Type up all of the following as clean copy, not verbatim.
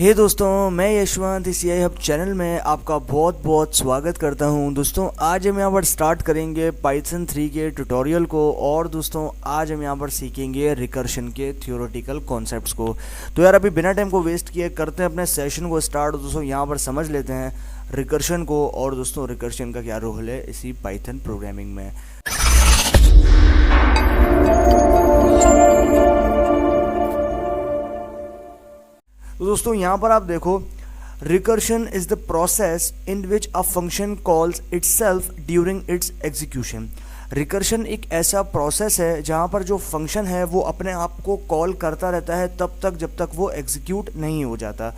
हे दोस्तों, मैं यशवंत इस AI हब चैनल में आपका बहुत बहुत स्वागत करता हूं। दोस्तों आज हम यहाँ पर स्टार्ट करेंगे पाइथन 3 के ट्यूटोरियल को। और दोस्तों आज हम यहाँ पर सीखेंगे रिकर्शन के थ्योरेटिकल कॉन्सेप्ट्स को। तो यार अभी बिना टाइम को वेस्ट किए करते हैं अपने सेशन को स्टार्ट। दोस्तों यहाँ पर समझ लेते हैं रिकर्शन को और दोस्तों रिकर्शन का क्या रोल है इसी पाइथन प्रोग्रामिंग में। तो दोस्तों यहाँ पर आप देखो, recursion is the process in which a function calls itself during its execution. Recursion एक ऐसा प्रोसेस है जहाँ पर जो फंक्शन है वो अपने आप को कॉल करता रहता है तब तक जब तक वो एग्जीक्यूट नहीं हो जाता।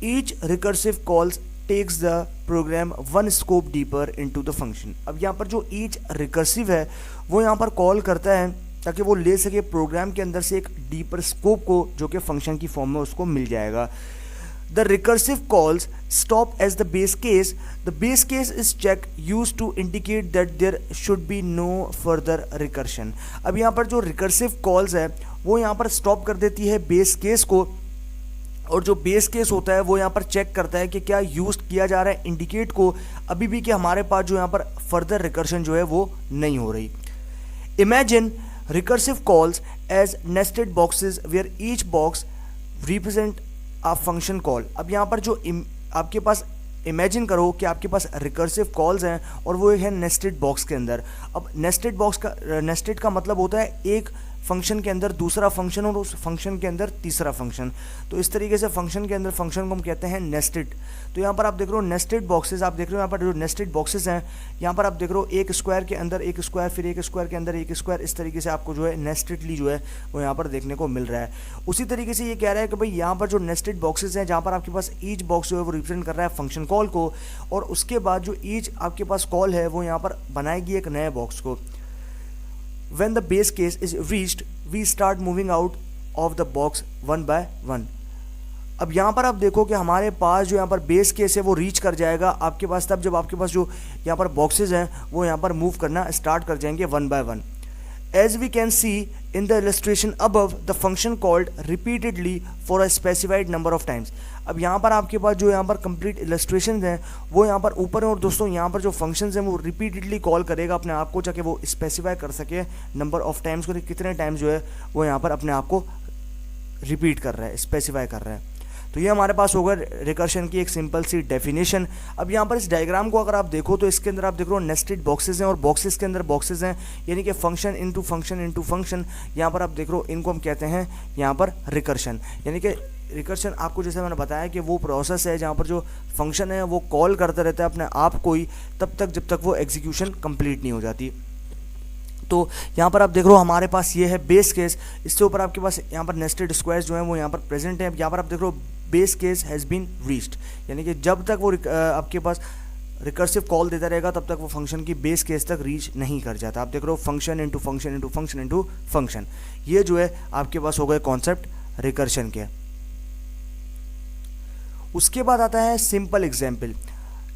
Each recursive calls takes the program one scope deeper into the function. अब यहाँ पर जो ईच रिकर्सिव है वो यहाँ पर कॉल करता है ताकि वो ले सके प्रोग्राम के अंदर से एक डीपर स्कोप को जो कि फंक्शन की फॉर्म में उसको मिल जाएगा। The recursive calls stop as the base case. The base case is check use to indicate that there should be no further recursion. अब यहाँ पर जो रिकर्सिव कॉल्स है वो यहाँ पर स्टॉप कर देती है बेस केस को, और जो बेस केस होता है वो यहाँ पर चेक करता है कि क्या यूज किया जा रहा है इंडिकेट को अभी भी कि हमारे पास जो यहाँ पर फर्दर रिकर्शन जो है वो नहीं हो रही। Imagine recursive calls as nested boxes where each box represent a function call। अब यहाँ पर जो आपके पास इमेजिन करो कि आपके पास रिकर्सिव कॉल्स हैं और वो है नेस्टेड बॉक्स के अंदर। अब नेस्टेड का मतलब होता है एक फंक्शन के अंदर दूसरा फंक्शन और उस फंक्शन के अंदर तीसरा फंक्शन। तो इस तरीके से फंक्शन के अंदर फंक्शन को हम कहते हैं नेस्टेड। तो यहाँ पर आप देख रहे हो नेस्टेड बॉक्सेस, आप देख रहे हो यहाँ पर जो नेस्टेड बॉक्सेस हैं यहाँ पर आप देख रहे हो एक स्क्वायर के अंदर एक स्क्वायर, फिर एक स्क्वायर के अंदर एक स्क्वायर, इस तरीके से आपको जो है नेस्टेडली जो है वो यहाँ पर देखने को मिल रहा है। उसी तरीके से ये कह रहा है कि भाई यहाँ पर जो नेस्टेड बॉक्सेस हैं जहाँ पर आपके पास ईच बॉक्स जो है वो रिप्रेजेंट कर रहा है फंक्शन कॉल को, और उसके बाद जो ईच आपके पास कॉल है वो यहाँ पर बनाएगी एक नए बॉक्स को। When the base case is reached, we start moving out of the box one by one। अब यहाँ पर आप देखो कि हमारे पास जो यहाँ पर बेस केस है वो रीच कर जाएगा आपके पास तब जब आपके पास जो यहाँ पर बॉक्सेस हैं वो यहाँ पर मूव करना स्टार्ट कर जाएंगे one by one. As we can see in the illustration above, the function called repeatedly for a specified number of times। अब यहाँ पर आपके पास जो यहाँ पर कंप्लीट इलस्ट्रेशन हैं वो यहाँ पर ऊपर है, और दोस्तों यहाँ पर जो फंक्शंस हैं वो रिपीटेडली कॉल करेगा अपने आप को ताकि वो स्पेसिफाई कर सके नंबर ऑफ टाइम्स को, कितने टाइम्स जो है वो यहाँ पर अपने आप को रिपीट कर रहा है, स्पेसिफाई कर रहा है। तो ये हमारे पास होगा रिकर्शन की एक सिंपल सी डेफिनेशन। अब यहाँ पर इस डायग्राम को अगर आप देखो तो इसके अंदर आप देख रहे हो नेस्टेड बॉक्सेस हैं और बॉक्सेस के अंदर बॉक्सेस हैं, यानी कि function into function into function. यहाँ पर आप देख रहे हो इनको हम कहते हैं यहाँ पर रिकर्शन। यानी कि रिकर्शन आपको जैसे मैंने बताया कि वो प्रोसेस है जहाँ पर जो फंक्शन है वो कॉल करता रहता है अपने आप को ही तब तक जब तक वो एग्जीक्यूशन कंप्लीट नहीं हो जाती। तो यहाँ पर आप देख रहे हो हमारे पास ये है बेस केस, इससे ऊपर आपके पास यहाँ पर नेस्टेड स्क्वायर्स जो हैं वो यहाँ पर प्रेजेंट है। यहाँ पर आप देख रहे हो base case has been reached, यानी कि जब तक वो आपके पास रिकर्सिव कॉल देता रहेगा तब तक वो फंक्शन की बेस केस तक रीच नहीं कर जाता। आप देख रहे हो function into function into function into function, ये जो है आपके पास हो गए कॉन्सेप्ट रिकर्शन के। उसके बाद आता है simple example.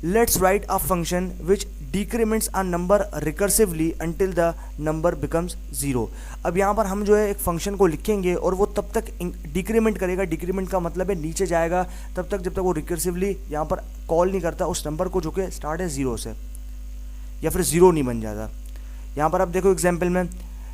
Let's write a function which decrements a number recursively until the number becomes zero. अब यहाँ पर हम जो है एक फंक्शन को लिखेंगे और वो तब तक डिक्रीमेंट करेगा। डिक्रीमेंट का मतलब है नीचे जाएगा तब तक जब तक वो रिकर्सिवली यहाँ पर कॉल नहीं करता उस नंबर को जो कि स्टार्ट है ज़ीरो से, या फिर ज़ीरो नहीं बन जाता। यहाँ पर आप देखो एग्जाम्पल में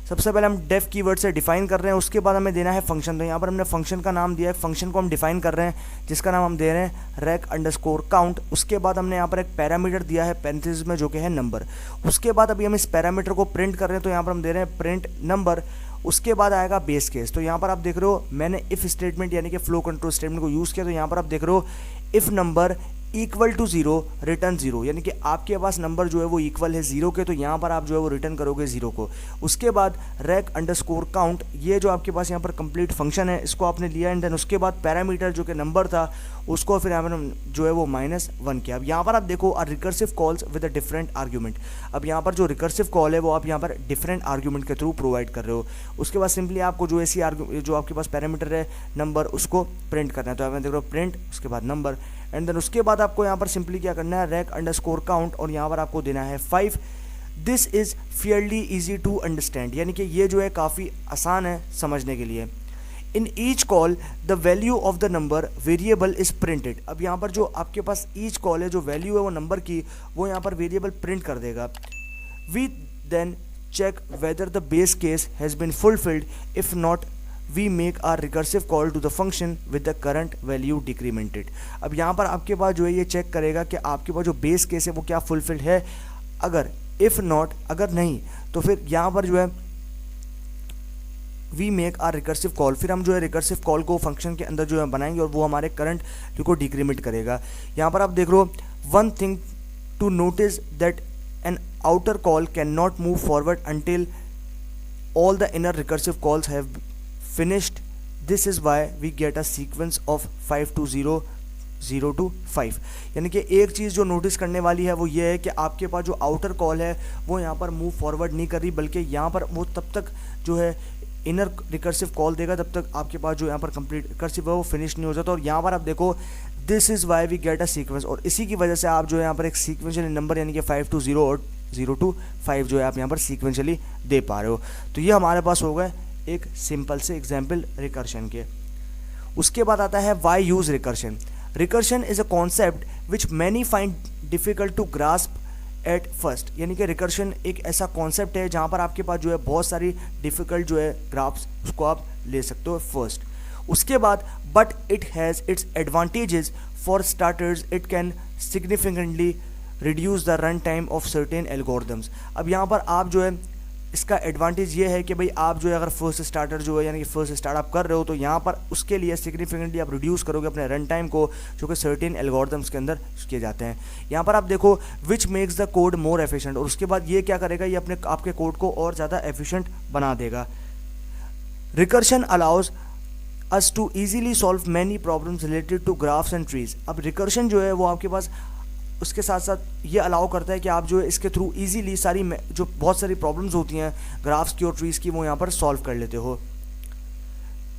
सबसे पहले हम डेफ कीवर्ड से डिफाइन कर रहे हैं, उसके बाद हमें देना है फंक्शन। तो यहाँ पर हमने फंक्शन का नाम दिया है, फंक्शन को हम डिफाइन कर रहे हैं जिसका नाम हम दे रहे हैं रैक अंडरस्कोर काउंट। उसके बाद हमने यहाँ पर एक पैरामीटर दिया है पैरेंथेसिस में जो कि है नंबर। उसके बाद अभी हम इस पैरामीटर को प्रिंट कर रहे हैं तो यहाँ पर हम दे रहे हैं प्रिंट नंबर। उसके बाद आएगा बेस केस। तो यहाँ पर आप देख रहे हो मैंने इफ़ स्टेटमेंट यानी कि फ्लो कंट्रोल स्टेटमेंट को यूज़ किया। तो यहाँ पर आप देख रहे हो if number equal to zero return zero, यानी कि आपके पास नंबर जो है वो इक्वल है ज़ीरो के, तो यहाँ पर आप जो है वो रिटर्न करोगे ज़ीरो को। उसके बाद रैक अंडरस्कोर काउंट, ये जो आपके पास यहाँ पर कंप्लीट फंक्शन है इसको आपने लिया, एंड देन उसके बाद पैरामीटर जो कि नंबर था उसको फिर यहाँ पर जो है वो -1 किया। अब यहाँ पर आप देखो our recursive calls with a different argument. अब यहाँ पर जो रिकर्सिव कॉल है वो आप यहाँ पर डिफरेंट आर्ग्यूमेंट के थ्रू प्रोवाइड कर रहे हो। उसके बाद सिंपली आपको जो ऐसी जो आपके पास पैरामीटर है नंबर उसको प्रिंट करना है। तो आप देख रहे हो प्रिंट उसके बाद नंबर, एंड देन उसके बाद आपको यहाँ पर सिंपली क्या करना है रैक अंडरस्कोर काउंट, और यहाँ पर आपको देना है 5। This is fairly easy to understand, यानी कि ये जो है काफ़ी आसान है समझने के लिए। In each call the value of the number variable is printed. अब यहाँ पर जो आपके पास ईच कॉल है, जो वैल्यू है वो नंबर की, वो यहाँ पर वेरिएबल प्रिंट कर देगा। We then check whether the base case has been fulfilled, if not we make our recursive call to the function with the current value decremented. अब यहाँ पर आपके पास जो है ये चेक करेगा कि आपके पास जो बेस केस है वो क्या फुलफिल्ड है। अगर इफ़ नॉट, अगर नहीं, तो फिर यहाँ पर जो है we make our recursive call, फिर हम जो है रिकर्सिव कॉल को फंक्शन के अंदर जो है बनाएंगे और वो हमारे करंट को डिक्रीमेंट करेगा। यहाँ पर आप देख लो, one thing to notice that an outer call can not move forward until all the inner recursive calls have finished. This is why we get a sequence of 5 to 0 0 to 5। यानी कि एक चीज़ जो नोटिस करने वाली है वो ये है कि आपके पास जो आउटर कॉल है वो यहाँ पर मूव फॉरवर्ड नहीं कर रही, बल्कि यहाँ पर वो तब तक जो है इनर रिकर्सिव कॉल देगा तब तक आपके पास जो यहाँ पर कंप्लीट रिकर्सिव है वो फिनिश नहीं हो जाता। और यहाँ पर आप देखो, this is why we get a sequence, और इसी की वजह से आप जो है यहाँ पर एक सीक्वेंशियल नंबर यानी कि 5 to 0 और 0 to 5 जो है आप यहाँ पर सीक्वेंशियली दे पा रहे हो। तो ये हमारे पास हो गए एक सिंपल से एग्जाम्पल रिकर्शन के। उसके बाद आता है why use recursion. Recursion is a concept which many find difficult to grasp at first. यानी कि रिकर्शन एक ऐसा कॉन्सेप्ट है जहाँ पर आपके पास जो है बहुत सारी डिफ़िकल्ट जो है ग्राफ्स उसको आप ले सकते हो फर्स्ट। उसके बाद but it has its advantages. For starters it can significantly reduce the run time of certain algorithms. अब यहाँ पर आप जो है इसका एडवांटेज ये है कि भाई आप जो है अगर फर्स्ट स्टार्टर जो है यानी कि फर्स्ट स्टार्टअप कर रहे हो तो यहाँ पर उसके लिए सिग्निफिकेंटली आप रिड्यूस करोगे अपने रन टाइम को, जो कि सर्टेन एल्गोरिदम्स के अंदर किए जाते हैं। यहाँ पर आप देखो which makes the code more efficient, और उसके बाद ये क्या करेगा, ये अपने आपके कोड को और ज़्यादा एफिशिएंट बना देगा। Recursion allows us to easily solve many problems related to graphs and trees. अब रिकर्शन जो है वो आपके पास उसके साथ साथ ये अलाउ करता है कि आप जो है इसके थ्रू इजीली सारी जो बहुत सारी प्रॉब्लम्स होती हैं ग्राफ्स की और ट्रीज़ की वो यहाँ पर सॉल्व कर लेते हो।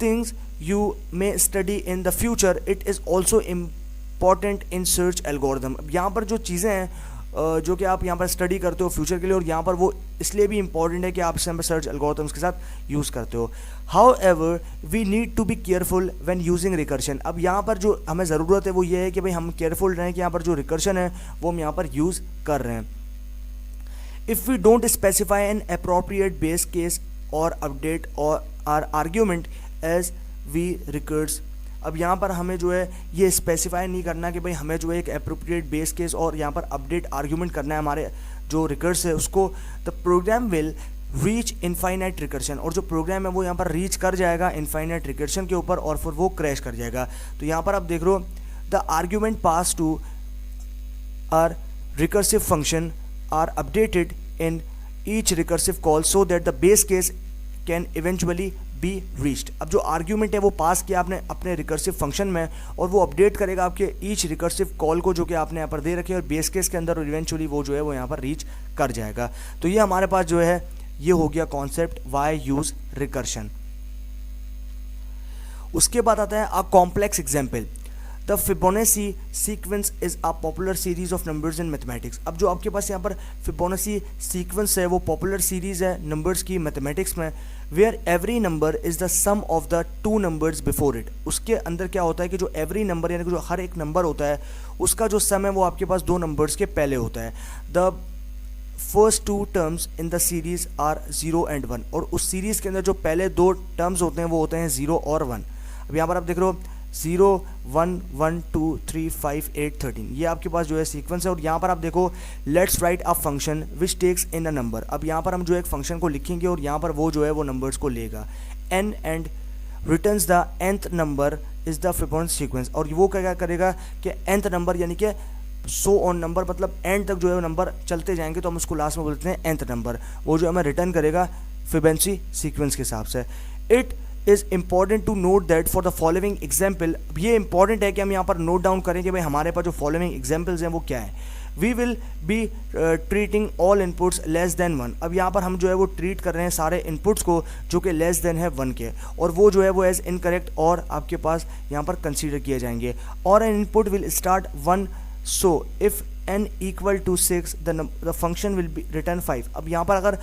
Things you may study in the future, it is also important in search algorithm. अब यहाँ पर जो चीज़ें हैं जो कि आप यहाँ पर स्टडी करते हो फ्यूचर के लिए, और यहाँ पर वो इसलिए भी इंपॉर्टेंट है कि आप इस सर्च एल्गोरिथम्स के साथ यूज़ करते हो। However we need to be careful when using recursion. अब यहाँ पर जो हमें ज़रूरत है वो ये है कि भाई हम केयरफुल रहें कि यहाँ पर जो रिकर्शन है वो हम यहाँ पर यूज़ कर रहे हैं। If we don't specify an appropriate base case or update our our argument as we recurse. अब यहाँ पर हमें जो है ये स्पेसिफाई नहीं करना कि भाई हमें जो है एक अप्रोप्रिएट बेस केस और यहाँ पर अपडेट आर्ग्यूमेंट करना है हमारे जो रिकर्स है उसको। The program will reach infinite recursion, और जो प्रोग्राम है वो यहाँ पर रीच कर जाएगा इनफाइनाइट रिकर्शन के ऊपर और फिर वो क्रैश कर जाएगा। तो यहाँ पर आप देख रहे हो the argument pass to our recursive function are updated in each recursive call so that the base case can eventually be reached. अब जो आर्ग्यूमेंट है वो पास किया आपने अपने रिकर्सिव फंक्शन में और वो अपडेट करेगा आपके ईच रिकर्सिव कॉल को जो कि आपने यहाँ पर दे रखे और बेस केस के अंदर, और इवेंचुअली वो जो है वो यहाँ पर रीच कर जाएगा। तो ये हमारे पास जो है ये हो गया कॉन्सेप्ट वाई यूज रिकर्शन। उसके बाद आता है a complex example. The Fibonacci sequence is a popular series of numbers in mathematics. अब जो आपके पास यहाँ पर फिबोनाची सीक्वेंस है वो पॉपुलर सीरीज है नंबर्स की मैथमेटिक्स में, where every number is the sum of the two numbers before it. उसके अंदर क्या होता है कि जो एवरी नंबर यानी कि जो हर एक नंबर होता है उसका जो सम है वो आपके पास दो नंबर्स के पहले होता है। The first two terms in the series are 0 and 1, और उस सीरीज़ के अंदर जो पहले दो टर्म्स होते हैं वो होते हैं 0 और 1। अब यहाँ पर आप देख रहे हो 0 1 1 2 3 5 8 13, ये आपके पास जो है सीक्वेंस है। और यहाँ पर आप देखो let's write a function which takes in a number. अब यहाँ पर हम जो एक फंक्शन को लिखेंगे और यहाँ पर वो जो है वो नंबर्स को लेगा n and returns the nth number is the Fibonacci sequence. और वो क्या करेगा कि nth नंबर यानी कि सो ऑन नंबर, मतलब एंड तक जो है नंबर चलते जाएंगे तो हम उसको लास्ट में बोलते हैं nth नंबर, वो जो हमें रिटर्न करेगा फिबोनाची सीक्वेंस के हिसाब से। It is important to note that for the following example, ये इंपॉर्टेंट है कि हम यहाँ पर नोट डाउन करें कि भाई हमारे पास जो फॉलोइंग एग्जाम्पल्स हैं वो क्या है। We will be treating all inputs less than 1। अब यहाँ पर हम जो है वो ट्रीट कर रहे हैं सारे इनपुट्स को जो कि लेस देन है 1 के, और वो जो है वो एज इनकरेक्ट और आपके पास यहाँ पर कंसीडर किए जाएंगे। और an input will start 1, so if n equal to 6 the function will be return 5। अब यहाँ पर अगर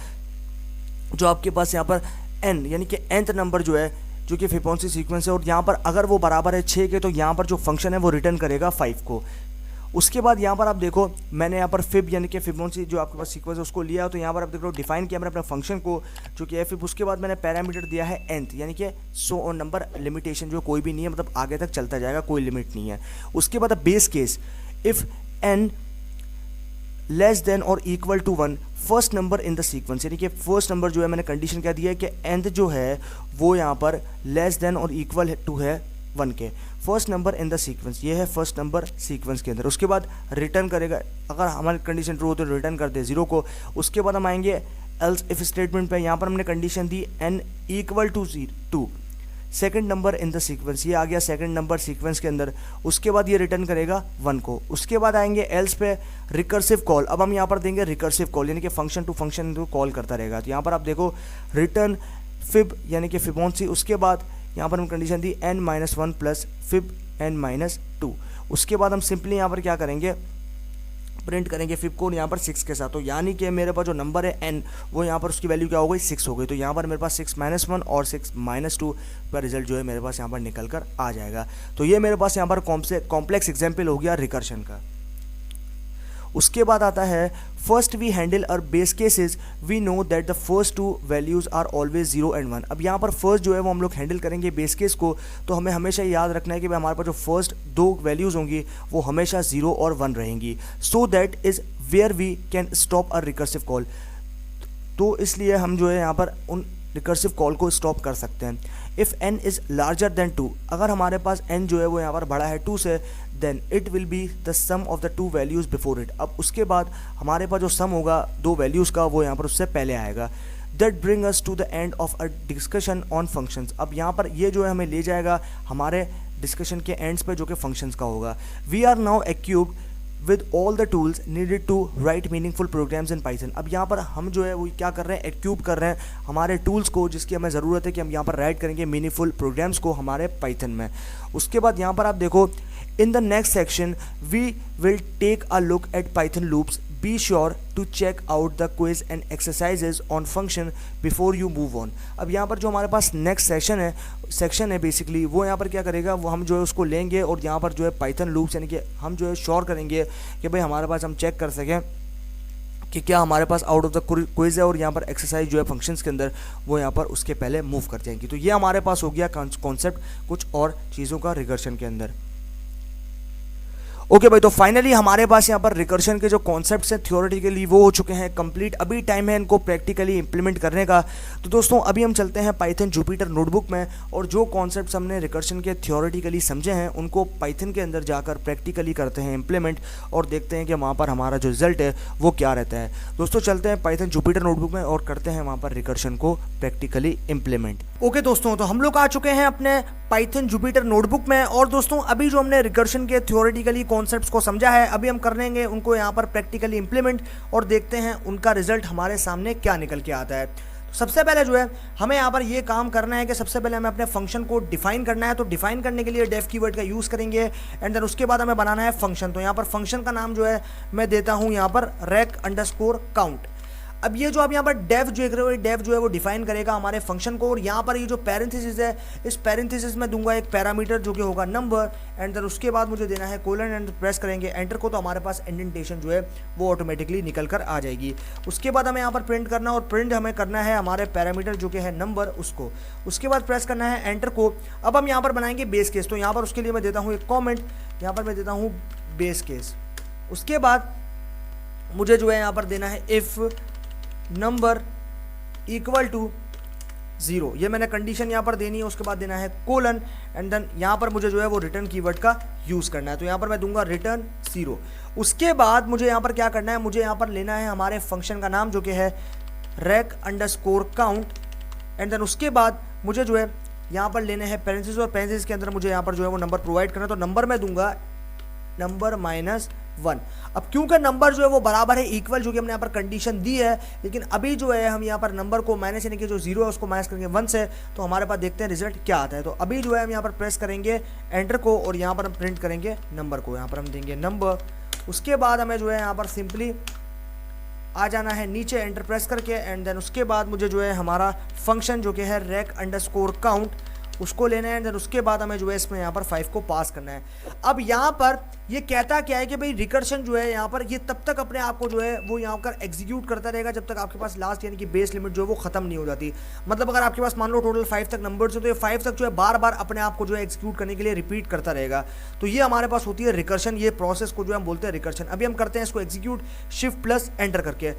जो आपके पास यहाँ पर n यानी कि nth नंबर जो है जो कि फिबोनाची सीक्वेंस है, और यहाँ पर अगर वो बराबर है 6 के तो यहाँ पर जो फंक्शन है वो रिटर्न करेगा 5 को। उसके बाद यहाँ पर आप देखो मैंने यहाँ पर फिब यानी कि फिबोनाची जो आपके पास सीक्वेंस है उसको लिया, तो यहाँ पर आप देख रहे हो डिफाइन किया मैंने अपने फंक्शन को जो कि है फिब। उसके बाद मैंने पैरामीटर दिया है nth यानी कि सो और नंबर लिमिटेशन जो कोई भी नहीं है, मतलब आगे तक चलता जाएगा, कोई लिमिट नहीं है। उसके बाद base case if n less than और equal to 1 first number in the sequence, यानी कि फर्स्ट नंबर जो है मैंने कंडीशन क्या दिया है कि nth जो है वो यहाँ पर लेस देन और इक्वल टू है 1 के, first number in the sequence, ये है फर्स्ट नंबर सीक्वेंस के अंदर। उसके बाद रिटर्न करेगा, अगर हमारी कंडीशन ट्रू हो तो रिटर्न कर दे 0 को। उसके बाद हम आएंगे एल्स इफ स्टेटमेंट पे, यहाँ पर हमने कंडीशन दी n equal to 2 second number in the sequence, ये आ गया सेकंड नंबर सीक्वेंस के अंदर। उसके बाद ये रिटर्न करेगा 1 को। उसके बाद आएंगे एल्स पे रिकर्सिव कॉल, अब हम यहाँ पर देंगे रिकर्सिव कॉल यानी कि फंक्शन टू फंक्शन कॉल करता रहेगा। तो यहाँ पर आप देखो रिटर्न फिब यानी कि फिबोनाची। उसके बाद यहाँ पर हम कंडीशन दी n-1 प्लस फिब n-2। उसके बाद हम सिंपली यहाँ पर क्या करेंगे, प्रिंट करेंगे फिब को यहाँ पर 6 के साथ। तो यानी कि मेरे पास जो नंबर है n वो यहाँ पर उसकी वैल्यू क्या हो गई 6 हो गई। तो यहाँ पर मेरे पास 6-1 और 6-2 का रिजल्ट जो है मेरे पास यहाँ पर निकल कर आ जाएगा। तो ये मेरे पास यहाँ पर कॉम्प्लेक्स एग्जाम्पल हो गया रिकर्शन का। उसके बाद आता है first we handle our base cases we know that the first 2 values are always 0 and 1। अब यहाँ पर फर्स्ट जो है वो हम लोग हैंडल करेंगे बेस केस को, तो हमें हमेशा याद रखना है कि भाई हमारे पास जो फर्स्ट 2 वैल्यूज़ होंगी वो हमेशा 0 और 1 रहेंगी। So that is where we can stop a recursive call. तो इसलिए हम जो है यहाँ पर उन रिकर्सिव कॉल को स्टॉप कर सकते हैं। If n is larger than 2, अगर हमारे पास n जो है वो यहाँ पर बड़ा है 2 से, then it will be the sum of the 2 values before it. अब उसके बाद हमारे पास जो सम होगा 2 वैल्यूज़ का वो यहाँ पर उससे पहले आएगा। That brings us to the end of a discussion on functions. अब यहाँ पर ये जो है हमें ले जाएगा हमारे डिस्कशन के एंड्स पे जो कि फंक्शंस का होगा। We are now equipped with all the tools needed to write meaningful programs in Python। अब यहाँ पर हम जो है वो क्या कर रहे हैं, एक्यूब कर रहे हैं हमारे टूल्स को जिसकी हमें ज़रूरत है कि हम यहाँ पर राइट करेंगे मीनिंगफुल प्रोग्राम्स को हमारे पाइथन में। उसके बाद यहाँ पर आप देखो in the next section we will take a look at Python loops. Be sure to check out the quiz and exercises on function before you move on. अब यहाँ पर जो हमारे पास नेक्स्ट सेक्शन है बेसिकली वो यहाँ पर क्या करेगा, वो हम जो है उसको लेंगे और यहाँ पर जो है पाइथन लूप्स यानी कि हम जो है श्योर करेंगे कि भाई हमारे पास हम चेक कर सकें कि क्या हमारे pass out of the quiz है, और यहाँ पर एक्सरसाइज जो है फंक्शंस के अंदर वो यहाँ पर उसके पहले मूव कर जाएंगी। तो ये हमारे पास हो गया कॉन्सेप्ट कुछ और चीज़ों का रिकर्शन के अंदर। ओके भाई, तो फाइनली हमारे पास यहाँ पर रिकर्शन के जो कॉन्सेप्ट्स हैं थ्योरेटिकली वो हो चुके हैं कंप्लीट। अभी टाइम है इनको प्रैक्टिकली इंप्लीमेंट करने का। तो दोस्तों अभी हम चलते हैं पाइथन जुपिटर नोटबुक में, और जो कॉन्सेप्ट्स हमने रिकर्शन के थ्योरेटिकली समझे हैं उनको पाइथन के अंदर जाकर प्रैक्टिकली करते हैं इंप्लीमेंट, और देखते हैं कि वहाँ पर हमारा जो रिजल्ट है वो क्या रहता है। दोस्तों चलते हैं पाइथन जुपिटर नोटबुक में और करते हैं वहाँ पर रिकर्शन को प्रैक्टिकली इंप्लीमेंट। ओके दोस्तों, तो हम लोग आ चुके हैं अपने पाइथन जुपिटर नोटबुक में, और दोस्तों अभी जो हमने रिकर्शन के थ्योरेटिकली कॉन्सेप्ट्स को समझा है अभी हम कर लेंगे उनको यहाँ पर प्रैक्टिकली इंप्लीमेंट, और देखते हैं उनका रिजल्ट हमारे सामने क्या निकल के आता है। तो सबसे पहले जो है हमें यहाँ पर ये काम करना है कि सबसे पहले हमें अपने फंक्शन को डिफाइन करना है। तो डिफाइन करने के लिए डेफ कीवर्ड का यूज़ करेंगे, एंड देन उसके बाद हमें बनाना है फंक्शन। तो यहाँ पर फंक्शन का नाम जो है मैं देता हूँ यहाँ पर rec_count। अब ये जो आप यहाँ पर डेफ जो है वो डिफाइन करेगा हमारे फंक्शन को, और यहाँ पर ये जो पैरेंथेसिस है इस पैरेंथेसिस में दूंगा एक पैरामीटर जो कि होगा नंबर, एंड देन उसके बाद मुझे देना है कोलन, एंड प्रेस करेंगे एंटर को, तो हमारे पास इंडेंटेशन जो है वो ऑटोमेटिकली निकल कर आ जाएगी। उसके बाद हमें यहाँ पर प्रिंट करना, और प्रिंट हमें करना है हमारे पैरामीटर जो कि है नंबर उसको। उसके बाद प्रेस करना है एंटर को। अब हम यहाँ पर बनाएंगे बेस केस, तो यहाँ पर उसके लिए मैं देता हूँ एक कॉमेंट, यहाँ पर मैं देता हूँ बेस केस। उसके बाद मुझे जो है यहाँ पर देना है इफ़ नंबर इक्वल टू 0, ये मैंने कंडीशन यहाँ पर देनी है। उसके बाद देना है कोलन, एंड देन यहाँ पर मुझे जो है वो रिटर्न कीवर्ड का यूज़ करना है। तो यहाँ पर मैं दूंगा रिटर्न 0। उसके बाद मुझे यहाँ पर क्या करना है, मुझे यहाँ पर लेना है हमारे फंक्शन का नाम जो कि है rec_count, एंड देन उसके बाद मुझे जो है यहाँ पर लेने हैं पैरेंथेसिस, और पैरेंथेसिस के अंदर मुझे यहाँ पर जो है वो नंबर प्रोवाइड करना है। तो नंबर मैं दूंगा नंबर -1। अब क्योंकि नंबर जो है वो बराबर है इक्वल, जो कि हमने यहाँ पर कंडीशन दी है, लेकिन अभी जो है हम यहाँ पर नंबर को माइनस यानी कि जो 0 है उसको माइनस करेंगे 1 से, तो हमारे पास देखते हैं रिजल्ट क्या आता है। तो अभी जो है हम यहाँ पर प्रेस करेंगे एंटर को, और यहाँ पर हम प्रिंट करेंगे नंबर को, यहाँ पर हम देंगे नंबर। उसके बाद हमें जो है यहाँ पर सिंपली आ जाना है नीचे एंटर प्रेस करके, एंड देन उसके बाद मुझे जो है हमारा फंक्शन जो कि है rec_count उसको लेना है, देन उसके बाद हमें जो है इसमें यहाँ पर 5 को पास करना है। अब यहाँ पर ये कहता क्या है कि भाई रिकर्शन जो है यहाँ पर ये तब तक अपने आप को जो है वो यहाँ पर एग्जीक्यूट करता रहेगा जब तक आपके पास लास्ट यानी कि बेस लिमिट जो है वो खत्म नहीं हो जाती। मतलब अगर आपके पास मान लो टोटल 5 तक नंबर्स हो तो ये 5 तक जो है बार बार अपने आप को जो है एग्जीक्यूट करने के लिए रिपीट करता रहेगा। तो ये हमारे पास होती है रिकर्शन, ये प्रोसेस को जो हम बोलते हैं रिकर्शन। अभी हम करते हैं इसको एग्जीक्यूट शिफ्ट प्लस एंटर करके।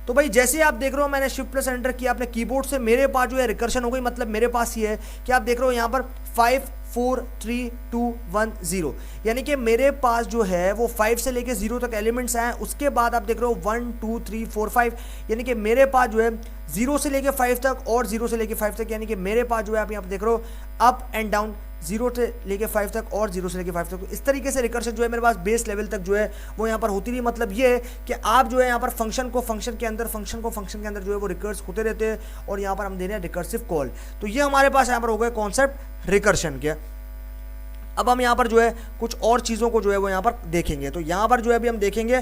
तो भाई जैसे ही आप देख रहे हो मैंने शिफ्ट प्लस एंटर किया अपने कीबोर्ड से, मेरे पास जो है रिकर्शन हो गई। मतलब मेरे पास ये है कि आप देख रहे हो यहाँ पर 5 4 3 2 1 0, यानी कि मेरे पास जो है वो 5 से लेके 0 तक एलिमेंट्स आए। उसके बाद आप देख रहे हो 1 2 3 4 5, यानी कि मेरे पास जो है 0 से लेके 5 तक और 0 से लेके 5 तक, यानी कि मेरे पास जो है आप यहाँ पर देख रहे हो अप एंड डाउन 0 से लेके 5 तक और 0 से लेके 5 तक। इस तरीके से रिकर्शन जो है मेरे पास बेस लेवल तक जो है वो यहाँ पर होती रही। मतलब ये है कि आप जो है यहाँ पर फंक्शन को फंक्शन के अंदर जो है वो रिकर्स होते रहते हैं और यहाँ पर हम दे रहे हैं रिकर्सिव कॉल। तो ये हमारे पास यहाँ पर हो गए कॉन्सेप्ट रिकर्शन के। अब हम यहाँ पर जो है कुछ और चीज़ों को जो है वो यहाँ पर देखेंगे। तो यहाँ पर जो है अभी हम देखेंगे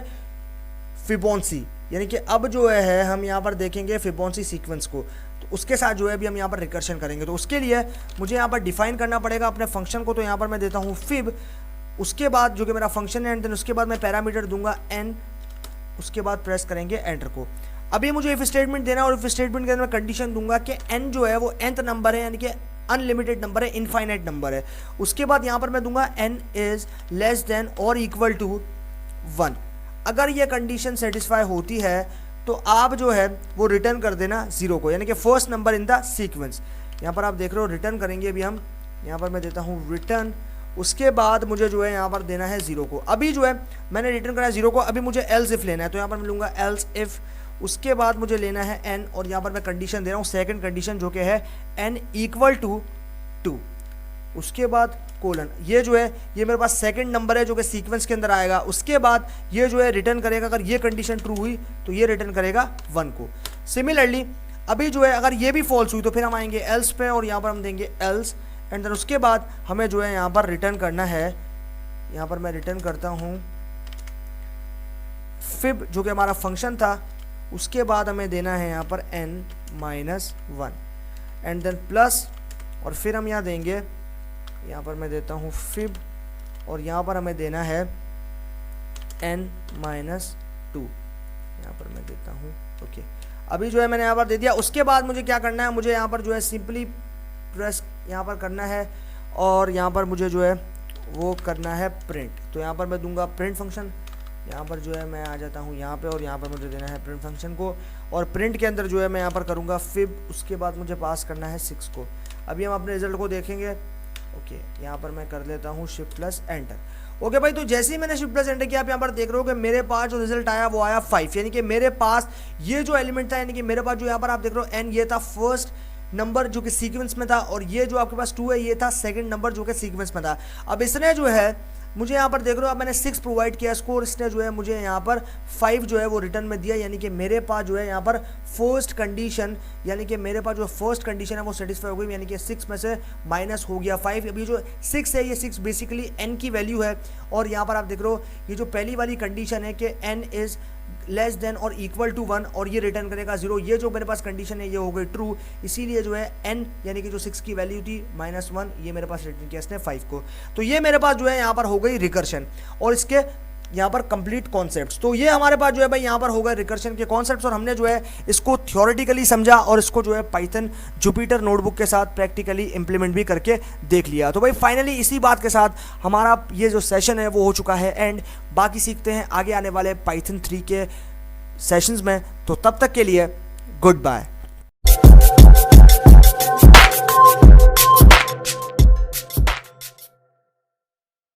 फिबोनाची, यानी कि अब जो है हम यहाँ पर देखेंगे फिबोनाची सीक्वेंस को। उसके साथ जो है अभी हम यहाँ पर रिकर्शन करेंगे। तो उसके लिए मुझे यहाँ पर डिफाइन करना पड़ेगा अपने फंक्शन को। तो यहाँ पर मैं देता हूँ फिब, उसके बाद जो कि मेरा फंक्शन है, एंड देन उसके बाद मैं पैरामीटर दूंगा n, उसके बाद प्रेस करेंगे एंटर को। अभी मुझे इफ स्टेटमेंट देना और इफ स्टेटमेंट के अंदर मैं कंडीशन दूंगा कि n जो है वो nth नंबर है, यानी कि अनलिमिटेड नंबर है, इनफाइनाइट नंबर है। उसके बाद यहाँ पर मैं दूंगा n इज लेस देन और इक्वल टू 1। अगर ये कंडीशन सेटिस्फाई होती है तो आप जो है वो रिटर्न कर देना 0 को, यानी कि first number in the sequence. यहाँ पर आप देख रहे हो रिटर्न करेंगे अभी हम। यहाँ पर मैं देता हूँ रिटर्न, उसके बाद मुझे जो है यहाँ पर देना है 0 को। अभी जो है मैंने रिटर्न करा है 0 को, अभी मुझे एल्स इफ लेना है। तो यहाँ पर मैं लूँगा एल्स इफ, उसके बाद मुझे लेना है n, और यहाँ पर मैं कंडीशन दे रहा हूँ सेकंड कंडीशन जो कि है n इक्वल टू 2, उसके बाद कोलन। ये जो है ये मेरे पास सेकंड नंबर है जो कि सीक्वेंस के अंदर आएगा। उसके बाद ये जो है रिटर्न करेगा, अगर ये कंडीशन ट्रू हुई तो ये रिटर्न करेगा 1 को। सिमिलरली अभी जो है अगर ये भी फॉल्स हुई तो फिर हम आएंगे एल्स पे और यहाँ पर हम देंगे एल्स, एंड देन उसके बाद हमें जो है यहाँ पर रिटर्न करना है। यहाँ पर मैं रिटर्न करता हूँ फिब जो कि हमारा फंक्शन था, उसके बाद हमें देना है यहाँ पर n-1 एंड देन प्लस, और फिर हम यहाँ देंगे, यहाँ पर मैं देता हूँ फिब और यहाँ पर हमें देना है n-2, यहाँ पर मैं देता हूँ ओके। अभी जो है मैंने यहाँ पर दे दिया। उसके बाद मुझे क्या करना है, मुझे यहाँ पर जो है सिंपली प्रेस यहाँ पर करना है और यहाँ पर मुझे जो है वो करना है प्रिंट। तो यहाँ पर मैं दूंगा प्रिंट फंक्शन। यहाँ पर जो है मैं आ जाता हूँ यहाँ पे और यहाँ पर मुझे देना है प्रिंट फंक्शन को, और प्रिंट के अंदर जो है मैं यहाँ पर करूँगा फिब, उसके बाद मुझे पास करना है 6 को। अभी हम अपने रिजल्ट को देखेंगे। ओके, यहाँ पर मैं कर लेता हूँ शिफ्ट प्लस एंटर। ओके भाई, तो जैसे ही मैंने शिफ्ट प्लस एंटर किया आप यहाँ पर देख रहे हो कि मेरे पास जो रिजल्ट आया वो आया 5, यानी कि मेरे पास ये जो एलिमेंट था, यानी कि मेरे पास जो यहाँ पर आप देख रहे हो n, ये था फर्स्ट नंबर जो कि सीक्वेंस में था, और ये जो आपके पास 2 है ये था सेकंड नंबर जो कि सीक्वेंस में था। अब इसने जो है मुझे यहाँ पर देख रहे हो, अब मैंने 6 प्रोवाइड किया स्कोर, इसने जो है मुझे यहाँ पर 5 जो है वो रिटर्न में दिया, यानी कि मेरे पास जो है यहाँ पर फर्स्ट कंडीशन, यानी कि मेरे पास जो फर्स्ट कंडीशन है वो सेटिस्फाई हो गई, यानी कि 6 में से माइनस हो गया 5। अभी जो 6 है ये 6 बेसिकली n की वैल्यू है, और यहाँ पर आप देख रहे हो ये जो पहली वाली कंडीशन है कि n इज़ लेस देन और इक्वल टू 1 और ये रिटर्न करेगा 0। ये जो मेरे पास कंडीशन है ये हो गई ट्रू, इसीलिए जो है n यानी कि जो 6 की वैल्यू थी -1, ये मेरे पास रिटर्न किया इसने 5 को। तो ये मेरे पास जो है यहाँ पर हो गई रिकर्शन और इसके यहाँ पर कंप्लीट कॉन्सेप्ट्स। तो ये हमारे पास जो है भाई यहाँ पर हो गए रिकर्शन के कॉन्सेप्ट्स, और हमने जो है इसको थ्योरेटिकली समझा और इसको जो है पाइथन जुपिटर नोटबुक के साथ प्रैक्टिकली इंप्लीमेंट भी करके देख लिया। तो भाई फाइनली इसी बात के साथ हमारा ये जो सेशन है वो हो चुका है एंड। बाकी सीखते हैं आगे आने वाले पाइथन 3 के सेशंस में। तो तब तक के लिए गुड बाय।